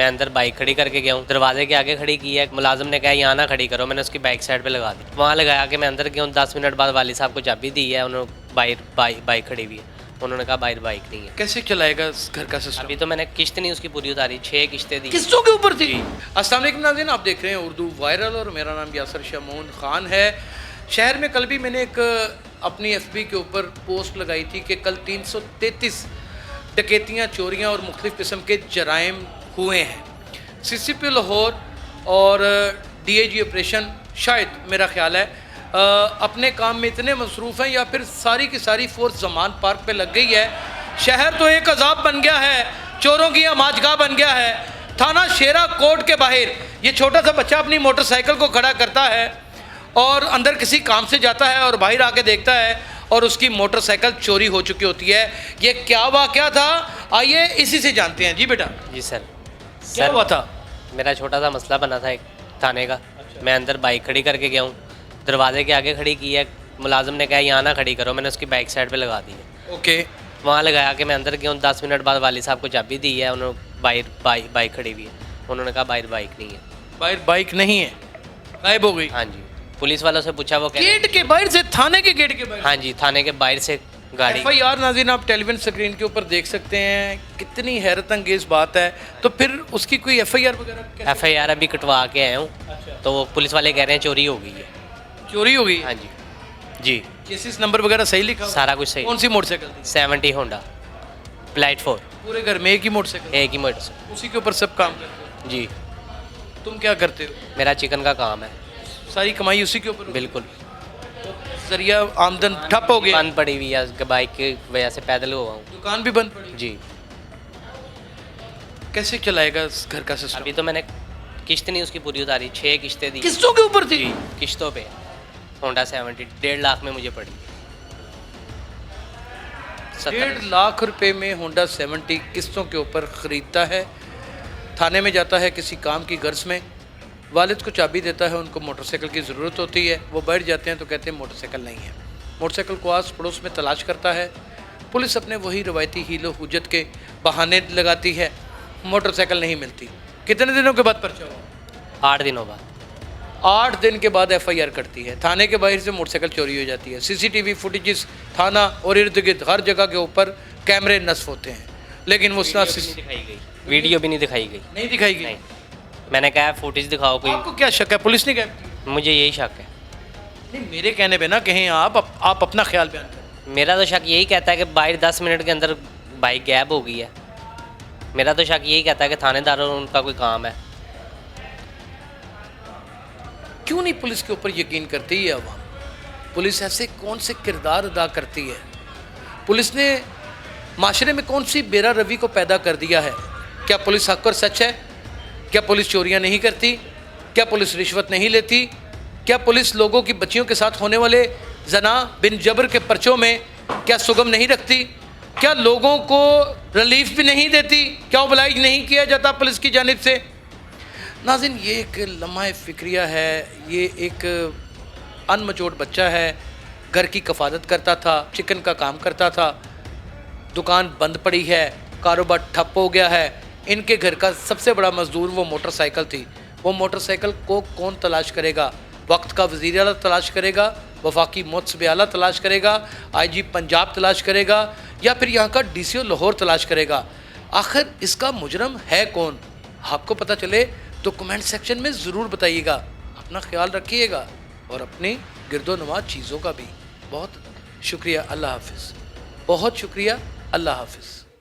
मैं अंदर बाइक खड़ी करके गया हूँ, दरवाजे के आगे खड़ी की है, मुलाजिम ने कहा यहाँ ना खड़ी करो, मैंने उसकी बाइक साइड पे लगा दी। वहाँ लगाया कि मैं अंदर गया हूँ, 10 मिनट बाद वाली साहब को चाबी दी है, उन्होंने बाइक खड़ी हुई है, उन्होंने कहा बाहर बाइक नहीं है। कैसे चलाएगा इस घर का सिस्टम? अभी तो मैंने किश्त नहीं उसकी पूरी उतारी, 6 किश्तें दी। किस्तों के ऊपर थी। अस्सलाम वालेकुम नाज़रीन, आप देख रहे हैं उर्दू वायरल और मेरा नाम यासर शमून खान है। शहर में कल भी मैंने एक अपनी FB के ऊपर पोस्ट लगाई थी कि कल 333 डकैतियाँ, चोरियाँ और मुख्तलिफ़ किस्म के जराइम हुए हैं। CCP लाहौर और DIG ऑपरेशन शायद मेरा ख्याल है अपने काम में इतने मसरूफ़ हैं या फिर सारी की सारी फोर्स जमान पार्क पे लग गई है। शहर तो एक अजाब बन गया है, चोरों की आमाजगाह बन गया है। थाना शेरा कोट के बाहर ये छोटा सा बच्चा अपनी मोटरसाइकिल को खड़ा करता है और अंदर किसी काम से जाता है और बाहर आके देखता है और उसकी मोटरसाइकिल चोरी हो चुकी होती है। ये क्या वाक़या था, आइए इसी से जानते हैं। जी बेटा। जी सर। क्या हुआ था? मेरा छोटा सा मसला बना था एक थाने का। मैं अंदर बाइक खड़ी करके गया हूँ, दरवाजे के आगे खड़ी की है, मुलाजिम ने कहा यहाँ ना खड़ी करो, मैंने उसकी बाइक साइड पे लगा दी है। ओके। वहाँ लगाया कि मैं अंदर गया हूँ, 10 मिनट बाद वाली साहब को चाबी दी है, उन्होंने बाइक खड़ी हुई है, उन्होंने कहा बाहर बाइक नहीं है। बाहर बाइक नहीं है, गायब हो गई। हाँ जी, पुलिस वालों से पूछा, वो कह रहे- गेट के बाहर से, थाने के गेट के बाहर? हाँ जी, थाने के बाहर से गाड़ी। FIR नाज़रीन आप टेलीविजन स्क्रीन के ऊपर देख सकते हैं, कितनी हैरत अंगेज बात है। तो फिर उसकी कोई FIR वगैरह? FIR अभी कटवा के आए हूँ। अच्छा। तो वो पुलिस वाले कह रहे हैं चोरी हो गई है। चोरी हो गई? हाँ जी जी, केसेस नंबर वगैरह सही लिखा हुआ? सारा कुछ सही। कौन सी मोटरसाइकिल थी? 70 होंडा प्लाइट 4, पूरे घर में एक ही मोटरसाइकिल? एक ही मोटर। उसी के ऊपर सब काम करते जी, हो? तुम क्या करते हो? मेरा चिकन का काम है। सारी कमाई उसी के ऊपर होती है? बिल्कुल। जरिया आमदन ठप हो गया? बंद पड़ी हुई है, बाइक की वजह से पैदल हुआ हूँ। दुकान भी बंद पड़ी? जी। कैसे चलाएगा इस घर का सिस्टम? अभी तो मैंने किश्त नहीं उसकी पूरी उतारी, 6 किश्तें दी। किस्तों के ऊपर थी? जी, किश्तों पे। होंडा 70 1.5 लाख में मुझे पड़ी। 1.5 लाख रुपए में होंडा 70 किस्तों के ऊपर ख़रीदता है। थाने में जाता है किसी काम की गर्ज में, वालिद को चाबी देता है, उनको मोटरसाइकिल की ज़रूरत होती है, वो बैठ जाते हैं तो कहते हैं मोटरसाइकिल नहीं है। मोटरसाइकिल को आस पड़ोस में तलाश करता है, पुलिस अपने वही रवायती हीलो हुज्जत के बहाने लगाती है, मोटरसाइकिल नहीं मिलती। कितने दिनों के बाद पर्चा हुआ? 8 दिनों बाद। 8 दिन के बाद FIR करती है। थाने के बाहर से मोटरसाइकिल चोरी हो जाती है। CCTV फुटेजेस थाना और इर्द गिर्द हर जगह के ऊपर कैमरे नस्ब होते हैं, लेकिन वो वीडियो भी नहीं दिखाई गई। नहीं दिखाई गई? नहीं, मैंने कहा फुटेज दिखाओ कोई। आपको क्या शक है, पुलिस ने क्या? मुझे यही शक है। नहीं, मेरे कहने पे ना कहें, आप अपना ख्याल बयान करें। मेरा तो शक यही कहता है कि बाहर 10 मिनट के अंदर बाइक गैब हो गई है। मेरा तो शक यही कहता है कि थानेदारों उनका कोई काम है। क्यों नहीं पुलिस के ऊपर यकीन करती है अवाम? पुलिस ऐसे कौन से किरदार अदा करती है? पुलिस ने माशरे में कौन सी बेरा रवि को पैदा कर दिया है? क्या पुलिस हक और सच है? क्या पुलिस चोरियां नहीं करती? क्या पुलिस रिश्वत नहीं लेती? क्या पुलिस लोगों की बच्चियों के साथ होने वाले जना बिन जबर के पर्चों में क्या सुगम नहीं रखती? क्या लोगों को रिलीफ भी नहीं देती? क्या ओबलाइज नहीं किया जाता पुलिस की जानिब से? नाज़रीन, ये एक लम्हा फ़िक्रिया है, ये एक अनमचोट बच्चा है, घर की कफ़ालत करता था, चिकन का काम करता था, दुकान बंद पड़ी है, कारोबार ठप हो गया है। इनके घर का सबसे बड़ा मजदूर वो मोटरसाइकिल थी। वो मोटरसाइकिल को कौन तलाश करेगा? वक्त का वज़ीर आला तलाश करेगा, वफाकी मोतसब आला तलाश करेगा, IG पंजाब तलाश करेगा, या फिर यहाँ का DCO लाहौर तलाश करेगा? आखिर इसका मुजरम है कौन? आपको पता चले तो कमेंट सेक्शन में ज़रूर बताइएगा। अपना ख्याल रखिएगा और अपनी गिरदोनवा चीज़ों का भी। बहुत शुक्रिया। अल्लाह हाफिज़। बहुत शुक्रिया। अल्लाह हाफिज़।